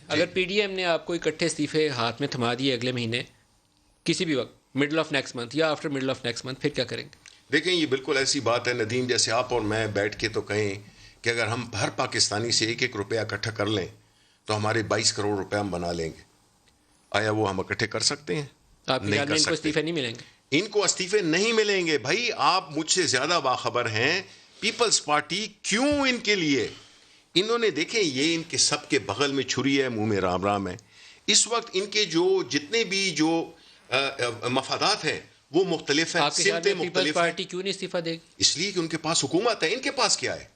اگر P D M نے آپ کو اکٹھے استعفے ہاتھ میں تھما دیے اگلے مہینے کسی بھی وقت مڈل آف نیکسٹ منتھ یا after middle of next month, پھر کیا کریں گے؟ دیکھیں یہ بالکل ایسی بات ہے ندیم، جیسے آپ اور میں بیٹھ کے تو کہیں کہ اگر ہم ہر پاکستانی سے 1-1 روپیہ اکٹھا کر لیں تو ہمارے 22 کروڑ روپے ہم بنا لیں گے. آیا وہ ہم اکٹھے کر سکتے ہیں؟ آپ کے خیال میں ان کو استعفے نہیں ملیں گے؟ ان کو استعفے نہیں ملیں گے بھائی. آپ مجھ سے زیادہ باخبر ہیں. پیپلز پارٹی کیوں ان کے لیے، انہوں نے دیکھیں یہ ان کے سب کے بغل میں چھری ہے، منہ میں رام رام ہے. اس وقت ان کے جو جتنے بھی جو مفادات ہیں وہ مختلف ہیں، آپ کے خیال سمتیں میں پیپلز مختلف ہیں. پارٹی کیوں نہیں استعفیٰ دے گی؟ اس لیے کہ ان کے پاس حکومت ہے. ان کے پاس کیا ہے؟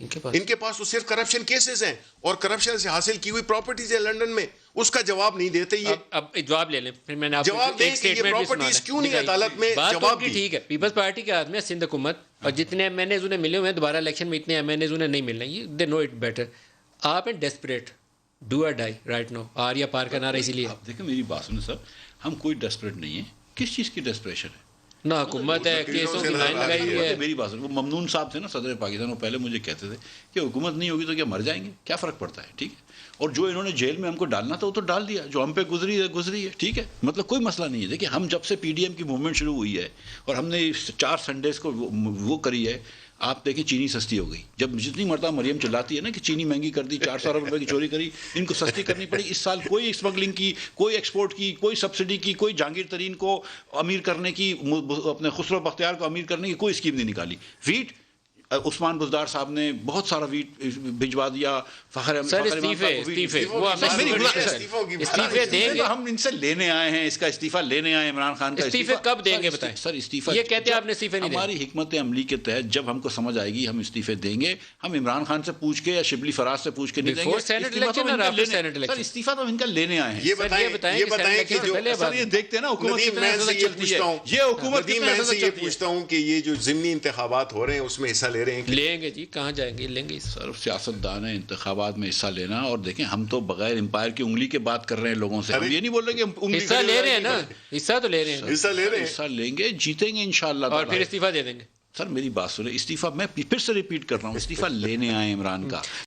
ان کے پاس تو صرف کرپشن کیسز ہیں اور کرپشن سے حاصل کی ہوئی پراپرٹیز ہے لنڈن میں. اس کا جواب نہیں دیتے یہ. اب جواب لے لیں، پھر میں نے آپ کو جواب دیں کہ یہ پراپرٹیز کیوں نہیں عدالت میں جواب دی. ٹھیک ہے، پیپلز پارٹی کے ہاتھ میں سندھ حکومت اور جتنے ایم این ایز انہیں ملے ہوئے ہیں، دوبارہ الیکشن میں اتنے ایم این ایز انہیں نہیں ملنا، دے نو اٹ بیٹر. آپ ہیں ڈیسپریٹ، ڈو اور ڈائی رائٹ نو، آر یا پار کا نعرہ. اسی لیے آپ دیکھیں میری بات سنیں سر، ہم کوئی ڈیسپریٹ نہیں ہے. کس چیز کی ڈیسپریشن ہے؟ نہ حکومت ہے، کیسوں کی لائن لگائی ہے. میری بات سنیں، وہ ممنون صاحب تھے نا صدر پاکستان، وہ پہلے مجھے کہتے تھے کہ حکومت نہیں ہوگی تو کیا مر جائیں گے، کیا فرق پڑتا ہے. ٹھیک ہے، اور جو انہوں نے جیل میں ہم کو ڈالنا تھا وہ تو ڈال دیا، جو ہم پہ گزری ہے. ٹھیک ہے، مطلب کوئی مسئلہ نہیں ہے. دیکھیں ہم جب سے پی ڈی ایم کی موومنٹ شروع ہوئی ہے اور ہم نے 4 سنڈیز کو وہ کری ہے، آپ دیکھیں چینی سستی ہو گئی. جب جتنی مرتبہ مریم چلاتی ہے نا کہ چینی مہنگی کر دی، 400 ارب روپے کی چوری کری، ان کو سستی کرنی پڑی. اس سال کوئی اسمگلنگ کی، کوئی ایکسپورٹ کی، کوئی سبسڈی کی، کوئی جہانگیر ترین کو امیر کرنے کی، اپنے خسرو بختیار کو امیر کرنے کی کوئی اسکیم نہیں نکالی. ویٹ عثمان بزدار صاحب نے بہت سارا ویٹ بھجوا دیا. سر استعفے دیں گے، ہم ان سے لینے آئے ہیں، اس کا استعفیٰ لینے آئے. عمران خان کا استعفے کب دیں گے بتائیں سر؟ استعفیٰ یہ کہتے ہیں آپ نے استعفے نہیں دیں. ہماری حکمت عملی کے تحت جب ہم کو سمجھ آئے گی ہم استعفے دیں گے. ہم عمران خان سے پوچھ کے یا شبلی فراز سے پوچھ کے نہیں دیں گے. سر استعفیٰ تو ہم ان کا لینے آئے ہیں. یہ بتائیں کہ جو سر یہ دیکھتے ہیں نا حکومت کتنے عرصے سے چلتی ہے. یہ حکومت کتنے عرصے سے چلتی ہے. پوچھتا ہوں کہ یہ جو ضمنی انتخابات ہو رہے ہیں اس میں حصہ لے رہے ہیں؟ لیں گے جی، کہاں جائیں گے، لیں گے. سر سیاست دان ہے، انتخابات میں حصہ لینا. اور دیکھیں ہم تو بغیر امپائر کی انگلی کے بات کر رہے ہیں لوگوں سے. ہم یہ نہیں بول رہے کہ حصہ لے رہے ہیں نا، حصہ تو لے رہے ہیں، حصہ لیں گے، جیتیں گے انشاءاللہ. اور پھر استعفیٰ دے دیں گے. سر میری بات سنیں، استعفیٰ میں پھر سے ریپیٹ کر رہا ہوں، استعفیٰ لینے آئے عمران کا.